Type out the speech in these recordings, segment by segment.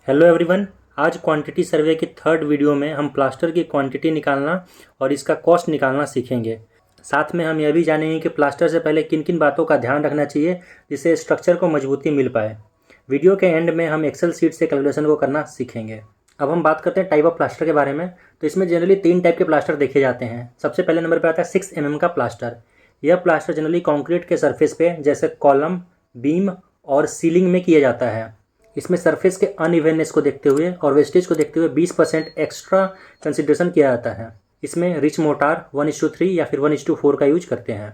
Hello everyone. आज quantity survey की third video में हम प्लास्टर की क्वांटिटी निकालना और इसका कॉस्ट निकालना सीखेंगे। साथ में हम यह भी जानेंगे कि प्लास्टर से पहले किन किन बातों का ध्यान रखना चाहिए जिससे स्ट्रक्चर को मजबूती मिल पाए। वीडियो के एंड में हम एक्सेल सीट से कैलकुलेशन को करना सीखेंगे। अब हम बात करते हैं टाइप ऑफ प्लास्टर के बारे में। तो इसमें जनरली 3 टाइप के प्लास्टर देखे जाते हैं। सबसे पहले नंबर पर आता है 6 mm का प्लास्टर। यह प्लास्टर जनरली कॉन्क्रीट के सरफेस पे जैसे कॉलम, बीम और सीलिंग में किया जाता है। इसमें सरफेस के अनइवननेस को देखते हुए और वेस्टेज को देखते हुए 20% एक्स्ट्रा कंसिडरेशन किया जाता है। इसमें रिच मोटार 1:3 या फिर 1:4 का यूज करते हैं।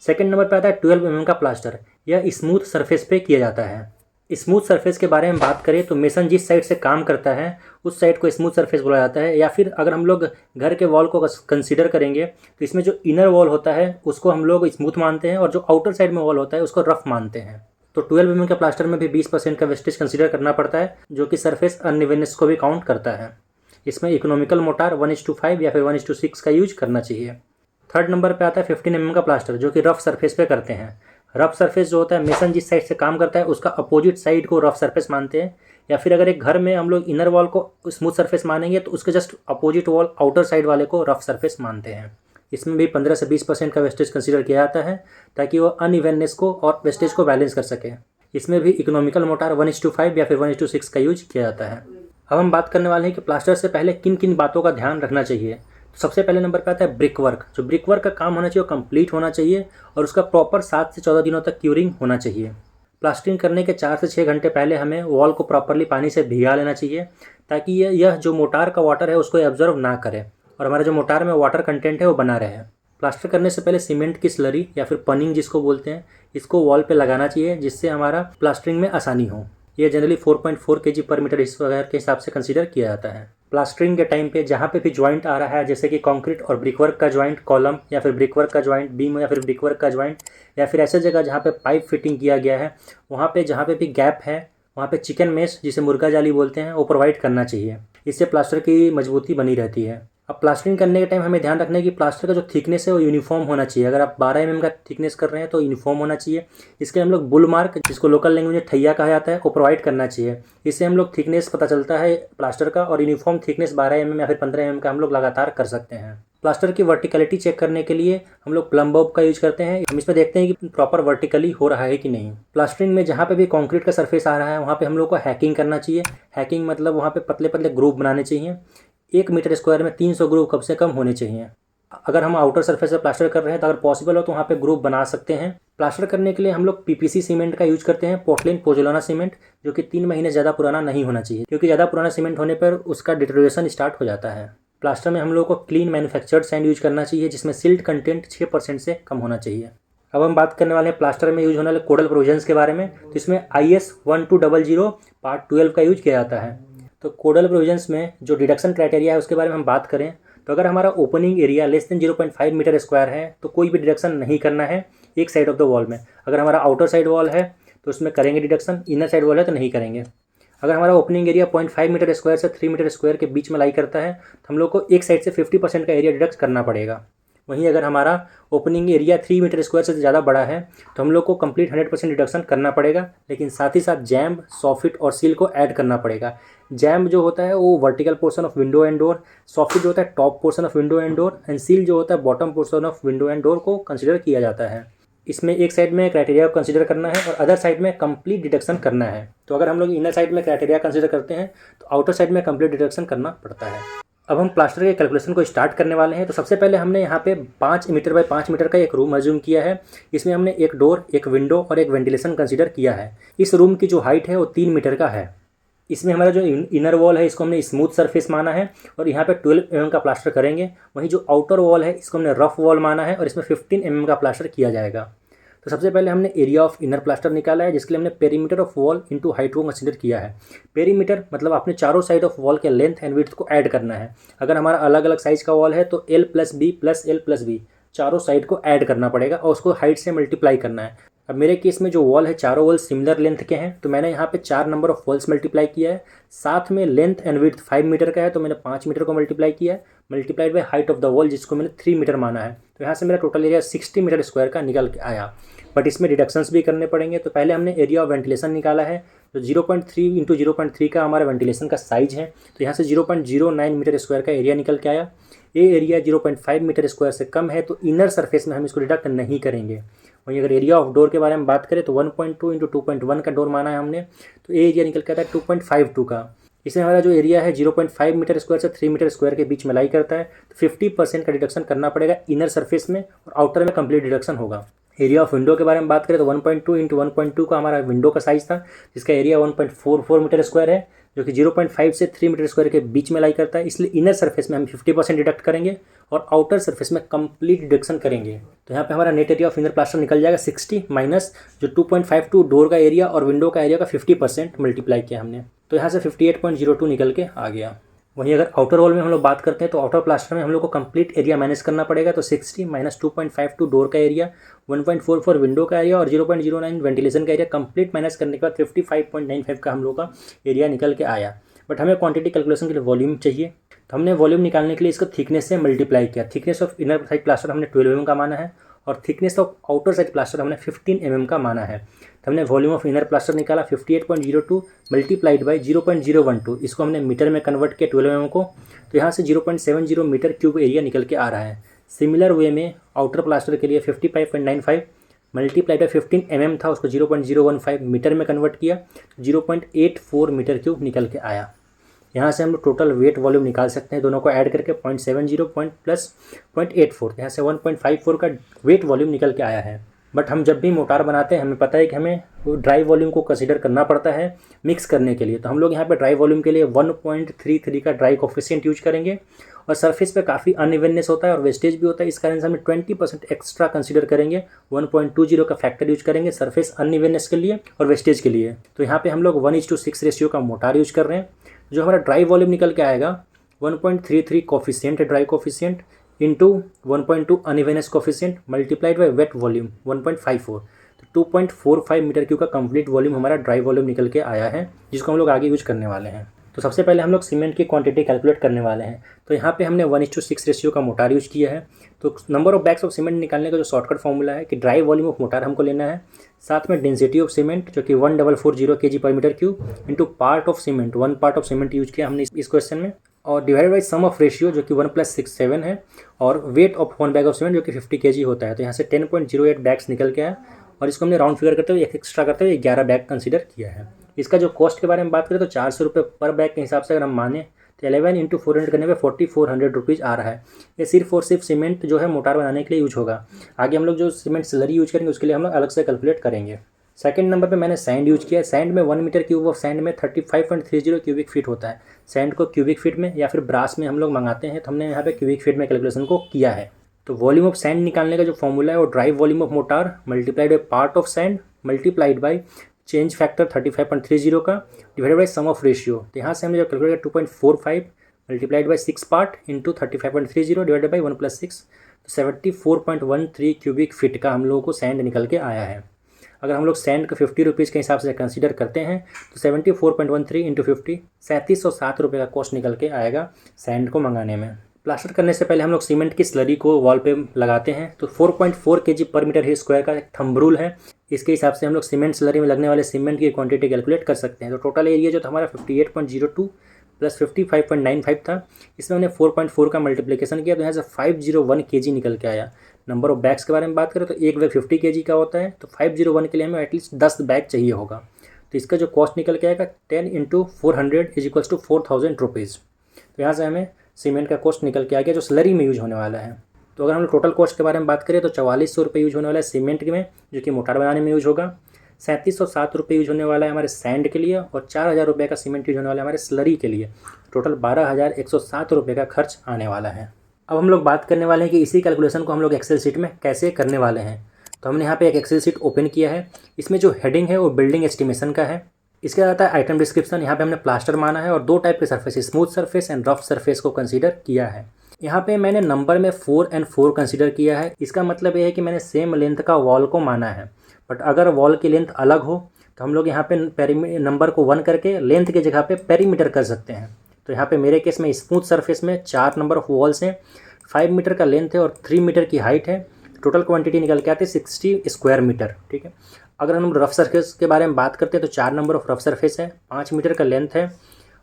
सेकंड नंबर पर आता है 12 mm का प्लास्टर। यह स्मूथ सरफेस पे किया जाता है। स्मूथ सरफेस के बारे में बात करें तो मेसन जिस साइड से काम करता है उस साइड को स्मूथ सरफेस बोला जाता है। या फिर अगर हम लोग घर के वॉल को कंसीडर करेंगे तो इसमें जो इनर वॉल होता है उसको हम लोग स्मूथ मानते हैं और जो आउटर साइड में वॉल होता है उसको रफ मानते हैं। तो 12 mm के प्लास्टर में भी 20% का वेस्टेज कंसीडर करना पड़ता है जो कि सरफेस अनइवननेस को भी काउंट करता है। इसमें इकोनॉमिकल मोटार 1:5 या फिर 1:6 का यूज करना चाहिए। थर्ड नंबर पे आता है 15 mm का प्लास्टर जो कि रफ सरफेस पे करते हैं। रफ सरफेस जो होता है मेसन जिस साइड से काम करता है उसका अपोजिट साइड को रफ सरफेस मानते हैं। या फिर अगर एक घर में हम लोग इनर वॉल को स्मूथ सरफेस मानेंगे तो उसके just opposite wall outer side वाले को रफ सरफेस मानते हैं। इसमें भी 15 से 20% का वेस्टेज कंसीडर किया जाता है ताकि वो अनइवननेस को और वेस्टेज को बैलेंस कर सके। इसमें भी इकोनॉमिकल मोटार 1:5 या फिर 1:6 का यूज किया जाता है। अब हम बात करने वाले हैं कि प्लास्टर से पहले किन किन बातों का ध्यान रखना चाहिए। तो सबसे पहले नंबर पर आता है ब्रिक वर्क। जो ब्रिक वर्क का काम होना चाहिए वो कंप्लीट होना चाहिए और उसका प्रॉपर 7 से 14 दिनों तक क्यूरिंग होना चाहिए। प्लास्टरिंग करने के 4 से 6 घंटे पहले हमें वॉल को प्रॉपरली पानी से भिगा लेना चाहिए ताकि यह जो मोटार का वाटर है उसको एब्जॉर्व ना करे और हमारे जो मोटार में वाटर कंटेंट है वो बना रहे। प्लास्टर करने से पहले सीमेंट की स्लरी या फिर पनिंग जिसको बोलते हैं इसको वॉल पे लगाना चाहिए जिससे हमारा प्लास्टरिंग में आसानी हो। ये generally 4.4 kg per metre square के हिसाब से कंसीडर किया जाता है। प्लास्टरिंग के टाइम पे जहाँ पे भी ज्वाइंट आ रहा है जैसे कि कंक्रीट और ब्रिकवर्क का ज्वाइंट, कॉलम या फिर ब्रिकवर्क का ज्वाइंट, बीम या फिर ब्रिकवर्क का ज्वाइंट या फिर ऐसे जगह जहाँ पे पाइप फिटिंग किया गया है वहाँ पे जहाँ पे भी गैप है वहाँ पे चिकन मेश जिसे मुर्गा जाली बोलते हैं वो प्रोवाइड करना चाहिए। इससे प्लास्टर की मजबूती बनी रहती है। अब प्लास्टरिंग करने के टाइम हमें ध्यान रखना है कि प्लास्टर का जो थिकनेस है वो यूनिफॉर्म होना चाहिए। अगर आप 12 mm का थिकनेस कर रहे हैं तो यूनिफॉर्म होना चाहिए। इसके हम लोग बुल मार्क जिसको लोकल लैंग्वेज में ठैया कहा जाता है वो प्रोवाइड करना चाहिए। इससे हम लोग थिकनेस पता चलता है प्लास्टर का और यूनिफॉर्म थिकनेस 12 mm या फिर 15 mm का हम लोग लगातार कर सकते हैं। प्लास्टर की वर्टिकलिटी चेक करने के लिए हम लोग प्लम बॉब का यूज करते हैं। हम इसमें देखते हैं कि प्रॉपर वर्टिकली हो रहा है कि नहीं। प्लास्टरिंग में जहाँ पे भी कंक्रीट का सरफेस आ रहा है वहाँ पे हम लोग को हैकिंग करना चाहिए। हैकिंग मतलब वहाँ पे पतले पतले ग्रूव बनाने चाहिए। 1 मीटर स्क्वायर में 300 ग्रूव कम से कम होने चाहिए। अगर हम आउटर सरफेस से प्लास्टर कर रहे हैं तो अगर पॉसिबल हो तो वहाँ पे ग्रूव बना सकते हैं। प्लास्टर करने के लिए हम लोग पीपीसी सीमेंट का यूज करते हैं, पोर्टलैंड पोज़ोलाना सीमेंट, जो कि 3 महीने ज़्यादा पुराना नहीं होना चाहिए क्योंकि ज़्यादा पुराना सीमेंट होने पर उसका डिटोरेशन स्टार्ट हो जाता है। प्लास्टर में हम लोग को क्लीन मैन्युफैक्चर्ड सैंड यूज करना चाहिए जिसमें सिल्ट कंटेंट 6% से कम होना चाहिए। अब हम बात करने वाले हैं प्लास्टर में यूज होने वाले कोडल प्रोविजंस के बारे में। तो इसमें IS 1200 पार्ट 12 का यूज किया जाता है। तो कोडल प्रोविजंस में जो डिडक्शन क्राइटेरिया है उसके बारे में हम बात करें तो अगर हमारा opening area less than 0.5 metre square है तो कोई भी डिडक्शन नहीं करना है एक साइड ऑफ द वॉल में। अगर हमारा आउटर साइड वॉल है तो उसमें करेंगे डिडक्शन, इनर साइड वॉल है तो नहीं करेंगे। अगर हमारा ओपनिंग एरिया 0.5 मीटर स्क्वायर से 3 मीटर स्क्वायर के बीच में लाई करता है तो हम लोग को एक साइड से 50% का एरिया डिडक्ट करना पड़ेगा। वहीं अगर हमारा ओपनिंग एरिया 3 मीटर स्क्वायर से ज़्यादा बड़ा है तो हम लोग को कंप्लीट 100% डिडक्शन करना पड़ेगा, लेकिन साथ ही साथ जैम्ब, सॉफिट और सील को ऐड करना पड़ेगा। जैम्ब जो होता है वो vertical portion of window and door, soffit जो होता है top portion of window and door and seal जो होता है bottom portion of window and door को कंसिडर किया जाता है। इसमें एक साइड में क्राइटेरिया को कंसीडर करना है और अदर साइड में कंप्लीट डिडक्शन करना है। तो अगर हम लोग इनर साइड में क्राइटेरिया कंसीडर करते हैं तो आउटर साइड में कंप्लीट डिडक्शन करना पड़ता है। अब हम प्लास्टर के कैलकुलेशन को स्टार्ट करने वाले हैं। तो सबसे पहले हमने यहाँ पे 5 मीटर बाय 5 मीटर का एक रूम अज्यूम किया है। इसमें हमने एक डोर, एक विंडो और एक वेंटिलेशन कंसीडर किया है। इस रूम की जो हाइट है वो 3 मीटर का है। इसमें हमारा जो इनर वॉल है इसको हमने स्मूथ सरफेस माना है और यहाँ पे 12 mm का प्लास्टर करेंगे। वहीं जो आउटर वॉल है इसको हमने रफ वॉल माना है और इसमें 15 mm का प्लास्टर किया जाएगा। तो सबसे पहले हमने एरिया ऑफ इनर प्लास्टर निकाला है जिसके लिए हमने perimeter of wall into height को कंसीडर किया है। पेरीमीटर मतलब आपने चारों साइड ऑफ वॉल के लेंथ एंड विड्थ को ऐड करना है। अगर हमारा अलग अलग साइज का वॉल है तो L+B+L+B चारों साइड को ऐड करना पड़ेगा और उसको हाइट से मल्टीप्लाई करना है। अब मेरे केस में जो वॉल है चारों वॉल सिमिलर लेंथ के हैं तो मैंने यहाँ पे 4 नंबर ऑफ वॉल्स मल्टीप्लाई किया है। साथ में लेंथ एंड विड्थ 5 मीटर का है तो मैंने 5 मीटर को मल्टीप्लाई किया है, multiplied by height of the wall जिसको मैंने 3 मीटर माना है। तो यहाँ से मेरा टोटल एरिया 60 मीटर स्क्वायर का निकल के आया। बट इसमें डिडक्शंस भी करने पड़ेंगे। तो पहले हमने एरिया ऑफ वेंटिलेशन निकाला है तो 0.3 इंटू 0.3 का हमारा वेंटिलेशन का साइज है, तो यहाँ से 0.09 मीटर स्क्वायर का एरिया निकल के आया। ये एरिया 0.5 मीटर स्क्वायर से कम है, तो इनर सरफेस में हम इसको डिडक्ट नहीं करेंगे। वहीं अगर एरिया ऑफ डोर के बारे में बात करें तो 1.2 इंटू 2.1 का डोर माना है हमने, तो ये एरिया निकल के आता है 2.52 का। इसमें हमारा जो एरिया है 0.5 मीटर स्क्वायर से 3 मीटर स्क्वायर के बीच में लाई करता है, तो 50% का डिडक्शन करना पड़ेगा इनर सरफेस में, और आउटर में कंप्लीट डिडक्शन होगा। एरिया ऑफ विंडो के बारे में बात करें तो 1.2 इंटू 1.2 का हमारा विंडो का साइज था, जिसका एरिया 1.44 मीटर स्क्वायर है, जो कि 0.5 से 3 मीटर स्क्वायर के बीच में लाई करता है। इसलिए इनर सरफेस में हम 50% डिडक्ट करेंगे और आउटर सरफेस में कंप्लीट डिडक्शन करेंगे। तो यहाँ पे हमारा net area of inner plaster निकल जाएगा 60 माइनस जो 2.52 डोर का एरिया और विंडो का एरिया का 50% मल्टीप्लाई किया हमने, तो यहाँ से 58.02 निकल के आ गया। वहीं अगर आउटर वॉल में हम लोग बात करते हैं तो आउटर प्लास्टर में हम लोग को कंप्लीट एरिया मैनेज करना पड़ेगा, तो 60 माइनस 2.52 डोर का एरिया, 1.44 विंडो का एरिया और 0.09 वेंटिलेशन का एरिया कंप्लीट मैनेज करने के बाद 55.95 का हम लोग का एरिया निकल के आया। बट हमें क्वांटिटी कैलकुलेशन के लिए वॉल्यूम चाहिए, तो हमने वॉल्यूम निकालने के लिए इसको थिकनेस से मल्टीप्लाई किया। Thickness of inner side plaster हमने 12 mm का माना है और thickness of outer side plaster हमने 15 mm का माना है। तो हमने वॉल्यूम ऑफ इनर प्लास्टर निकाला 58.02 मल्टीप्लाइड बाई 0.012, इसको हमने मीटर में कन्वर्ट किया 12 mm को, तो यहाँ से 0.70 मीटर क्यूब एरिया निकल के आ रहा है। सिमिलर वे में आउटर प्लास्टर के लिए 55.95 मल्टीप्लाइड बाई 15 mm था, उसको 0.015 मीटर में कन्वर्ट किया, 0.84 मीटर क्यूब निकल के आया। यहाँ से हम लोग टोटल वेट वॉल्यूम निकाल सकते हैं, दोनों को ऐड करके 0.70 प्लस 0.84, यहाँ से 1.54 का वेट वॉल्यूम निकल के आया है। बट हम जब भी मोटार बनाते हैं हमें पता है कि हमें वो ड्राई वॉल्यूम को कंसीडर करना पड़ता है मिक्स करने के लिए, तो हम लोग यहाँ पे ड्राई वॉल्यूम के लिए 1.33 का ड्राई कोफिशिएंट यूज करेंगे। और सरफेस पे काफ़ी अनइवननेस होता है और वेस्टेज भी होता है, इस कारण से हमें 20% एक्स्ट्रा कंसीडर करेंगे, 1.20 का फैक्टर यूज करेंगे सरफेस अनइवननेस के लिए और वेस्टेज के लिए। तो यहाँ पे हम लोग 1:6 रेशियो का मोटार यूज कर रहे हैं। जो हमारा ड्राई वॉल्यूम निकल के आएगा 1.33 coefficient dry coefficient into 1.2 unevenness coefficient multiplied by wait volume 1.54, तो 2.45 मीटर क्यूब का कंप्लीट वॉल्यूम हमारा ड्राई वॉल्यूम निकल के आया है, जिसको हम लोग आगे यूज करने वाले हैं। तो सबसे पहले हम लोग सीमेंट की क्वांटिटी कैलकुलेट करने वाले हैं। तो यहाँ पे हमने 1:6 रेशियो का मोटार यूज किया है। तो number of bags of cement निकालने का जो शॉर्टकट फॉर्मूला है कि ड्राई वॉल्यूम ऑफ मोटार हमको लेना है, साथ में डेंसिटी ऑफ सीमेंट जो कि 1440 kg per metre cube into part of cement, 1 part of cement use किया हमने इस क्वेश्चन में, और divide by sum of ratio जो कि 1+6 है, और weight of 1 bag of cement जो कि 50 kg होता है। तो यहाँ से 10.08 बैग्स निकल के आया और इसको हमने राउंड फिगर करते हुए एक्स्ट्रा करते हुए 11 बैग कंसीडर किया है। इसका जो कॉस्ट के बारे में बात करें तो 400 रुपये पर बैग के हिसाब से अगर हम माने तो 11 इंटू 400 करने पे 4400 रुपीज़ आ रहा है। ये सिर्फ और सिर्फ सीमेंट जो है मोटार बनाने के लिए यूज होगा। आगे हम लोग जो सीमेंट स्लरी यूज करेंगे उसके लिए हम लोग अलग से कैलकुलेट करेंगे। सेकंड नंबर पे मैंने सैंड यूज किया है। सैंड में 1 मीटर क्यूब ऑफ सैंड में 35.30 क्यूबिक फीट होता है। सैंड को क्यूबिक फीट में या फिर ब्रास में हम लोग मंगाते हैं, तो हमने यहाँ पे क्यूबिक फीट में कैलकुलेशन को किया है। तो वॉल्यूम ऑफ सैंड निकालने का जो फॉर्मूला है वो dry volume of mortar multiplied by part of sand multiplied by change factor 35.30 का divided by sum of ratio. तो यहाँ से हमने जो calculate 2.45 multiplied by 6 part into 35.30 divided by 1+6, तो 74.13 क्यूबिक फीट का हम लोगों को सैंड निकल के आया है। अगर हम लोग सैंड को 50 रुपीज़ के हिसाब से कंसीडर करते हैं तो 74.13 इंटू 50 3707 रुपये का कॉस्ट निकल के आएगा सैंड को मंगाने में। प्लास्टर करने से पहले हम लोग सीमेंट की स्लरी को वॉल पे लगाते हैं। तो 4.4 kg पर मीटर स्क्वायर का एक थंब रूल है, इसके हिसाब से हम लोग सीमेंट स्लरी में लगने वाले सीमेंट की क्वांटिटी कैलकुलेट कर सकते हैं। तो टोटल एरिया जो था हमारा 58.02 प्लस 55.95 था, इसमें हमने 4.4 का मल्टीप्लिकेशन किया, तो यहाँ से 501 kg निकल के आया। नंबर ऑफ बैग्स के बारे में बात करें तो एक बैग 50 kg का होता है, तो 501 के लिए हमें एटलीस्ट 10 बैग चाहिए होगा। तो इसका जो कॉस्ट निकल के आएगा 10 इंटू 400 इज 4000 रुपीज़। तो यहाँ से हमें सीमेंट का कॉस्ट निकल के आ गया जो स्लरी में यूज होने वाला है। तो अगर हम लोग टोटल कॉस्ट के बारे में बात करें तो 4400 रुपये यूज होने वाला है सीमेंट में, जो कि मोटार बनाने में यूज होगा। 3707 रुपये यूज होने वाला है हमारे सैंड के लिए, और 4000 रुपये का सीमेंट यूज होने वाला है हमारे स्लरी के लिए। टोटल 12107 रुपये का खर्च आने वाला है। अब हम लोग बात करने वाले हैं कि इसी कैलकुलेशन को हम लोग एक्सेल शीट में कैसे करने वाले हैं। तो हमने यहाँ पे एक एक्सेल शीट ओपन किया है। इसमें जो हेडिंग है वो बिल्डिंग एस्टिमेशन का है। इसके आता है आइटम डिस्क्रिप्शन। यहाँ पे हमने प्लास्टर माना है और 2 टाइप के surface, smooth surface and rough surface को कंसीडर किया है। यहाँ पे मैंने नंबर में 4 and 4 कंसीडर किया है। इसका मतलब ये है कि मैंने सेम लेंथ का वॉल को माना है, बट अगर वॉल की लेंथ अलग हो तो हम लोग यहाँ पे नंबर को 1 करके लेंथ की जगह पे पेरीमीटर कर सकते हैं। तो यहाँ पे मेरे केस में स्मूथ सरफेस में 4 नंबर ऑफ वॉल्स हैं, 5 मीटर का लेंथ है और 3 मीटर की हाइट है। टोटल क्वांटिटी निकल के आती है 60 स्क्वायर मीटर। ठीक है। अगर हम रफ सरफेस के बारे में बात करते हैं तो 4 नंबर ऑफ रफ सरफेस है, 5 मीटर का लेंथ है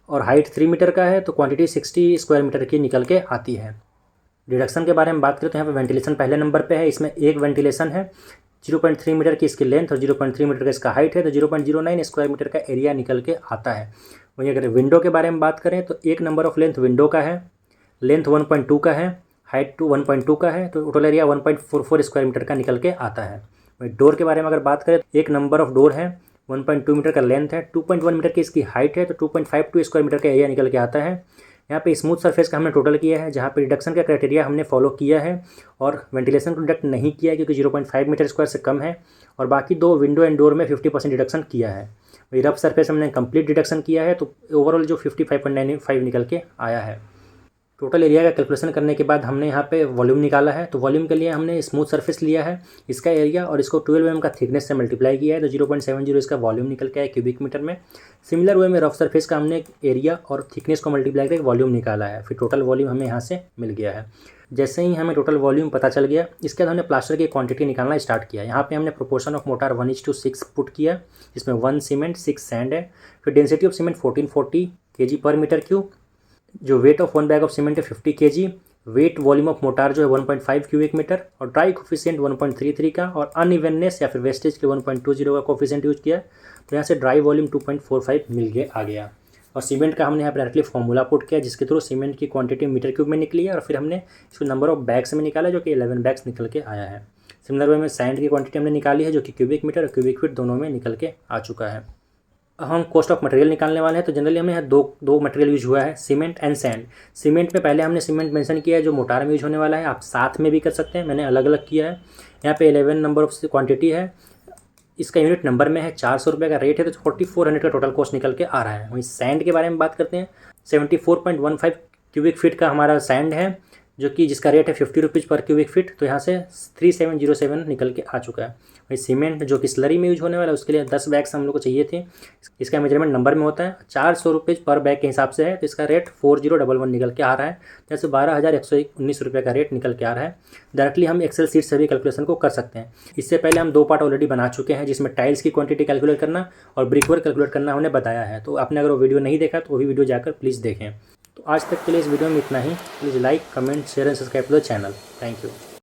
और हाइट 3 मीटर का है, तो क्वांटिटी 60 स्क्वायर मीटर की निकल के आती है। डिडक्शन के बारे में बात करें तो यहाँ पे वेंटिलेशन पहले नंबर पे है, इसमें एक वेंटिलेशन है, 0.3 मीटर की इसकी लेंथ और 0.3 मीटर का इसका हाइट है, तो 0.09 स्क्वायर मीटर का एरिया निकल के आता है। वहीं अगर विंडो के बारे में बात करें तो एक नंबर ऑफ लेंथ विंडो का है, लेंथ 1.2 का है, हाइट 1.2 का है, तो टोटल एरिया 1.44 स्क्वायर मीटर का निकल के आता है। वहीं डोर के बारे में अगर बात करें तो एक नंबर ऑफ डोर है, 1.2 मीटर का लेंथ है, 2.1 मीटर की इसकी हाइट है, तो 2.52 स्क्वायर मीटर का एरिया निकल के आता है। यहाँ पे स्मूथ सरफेस का हमने टोटल किया है, जहाँ पे रिडक्शन का क्राइटेरिया हमने फॉलो किया है और वेंटिलेशन को डिडक्ट नहीं किया है क्योंकि 0.5 मीटर स्क्वायर से कम है, और बाकी दो विंडो एंड डोर में 50% डिडक्शन किया है। वही रफ सरफेस हमने कंप्लीट डिडक्शन किया है, तो ओवरऑल जो 55.95 निकल के आया है। टोटल एरिया का कैलकुलेशन करने के बाद हमने यहाँ पे वॉल्यूम निकाला है, तो वॉल्यूम के लिए हमने स्मूथ सरफेस लिया है, इसका एरिया और इसको 12 mm का थिकनेस से मल्टीप्लाई किया है, तो 0.70 इसका वॉल्यूम निकल के आया क्यूबिक मीटर में। सिमिलर वे में रफ सरफेस का हमने एरिया और थिकनेस को मल्टीप्लाई करके वॉल्यूम निकाला है, फिर टोटल वॉल्यूम हमें यहाँ से मिल गया है। जैसे ही हमें टोटल वॉल्यूम पता चल गया, इसके बाद हमने प्लास्टर की क्वांटिटी निकालना स्टार्ट किया। यहाँ पे हमने प्रोपोर्शन ऑफ मोटार 1:6 पुट किया, जिसमें 1 सीमेंट 6 सैंड है। फिर density of cement 1440 kg per metre cube, जो weight of 1 bag of cement है 50 kg, weight volume of mortar जो है 1.5 क्यूबिक मीटर, और ड्राई कोफिशिएंट 1.33 का, और अनइवननेस या फिर वेस्टेज के 1.20 का कोफिशिएंट यूज किया, तो यहाँ से ड्राई वॉल्यूम 2.45 मिल गया आ गया। और सीमेंट का हमने यहाँ पर डायरेक्टली फॉर्मूला पुट किया, जिसके थ्रू सीमेंट की क्वांटिटी मीटर क्यूब में निकली है, और फिर हमने इसको नंबर ऑफ बैग्स में निकाला जो कि 11 बैग्स निकल के आया है। सिमिलर वे में सैंड की क्वांटिटी हमने निकाली है जो कि क्यूबिक मीटर और क्यूबिक फीट दोनों में निकल के आ चुका है। हम कॉस्ट ऑफ मटेरियल निकालने वाले हैं, तो जनरली हमें यहाँ दो मटेरियल यूज हुआ है, सीमेंट एंड सैंड। सीमेंट में पहले हमने सीमेंट मेंशन किया है जो मोटार में यूज होने वाला है, आप साथ में भी कर सकते हैं, मैंने अलग अलग किया है। यहाँ पे 11 नंबर ऑफ क्वांटिटी है, इसका यूनिट नंबर में है, 400 रुपये का रेट है, तो 4400 का टोटल कॉस्ट निकल के आ रहा है। वहीं सैंड के बारे में बात करते हैं, 74.15 क्यूबिक फीट का हमारा सैंड है, जो कि जिसका रेट है 50 रुपीज़ पर क्यूबिक फीट, तो यहाँ से 3707 निकल के आ चुका है। वही सीमेंट जो कि स्लरी में यूज होने वाला है, उसके लिए 10 बैग्स हम लोग को चाहिए थे, इसका मेजरमेंट नंबर में होता है, 400 रुपीज़ पर बैग के हिसाब से है, तो इसका रेट 4011 निकल के आ रहा है, जैसे 12,119 रुपये का रेट निकल के आ रहा है। डायरेक्टली हम एक्सेल सीट से भी कैलकुलेशन को कर सकते हैं। इससे पहले हम 2 पार्ट ऑलरेडी बना चुके हैं, जिसमें टाइल्स की क्वांटिटी कैलकुलेट करना और ब्रिकवर्क कैलकुलेट करना हमने बताया है, तो आपने अगर वो वीडियो नहीं देखा तो वो भी वीडियो जाकर प्लीज़ देखें। तो आज तक के लिए इस वीडियो में इतना ही। Please like, comment, share and subscribe to the channel. Thank you.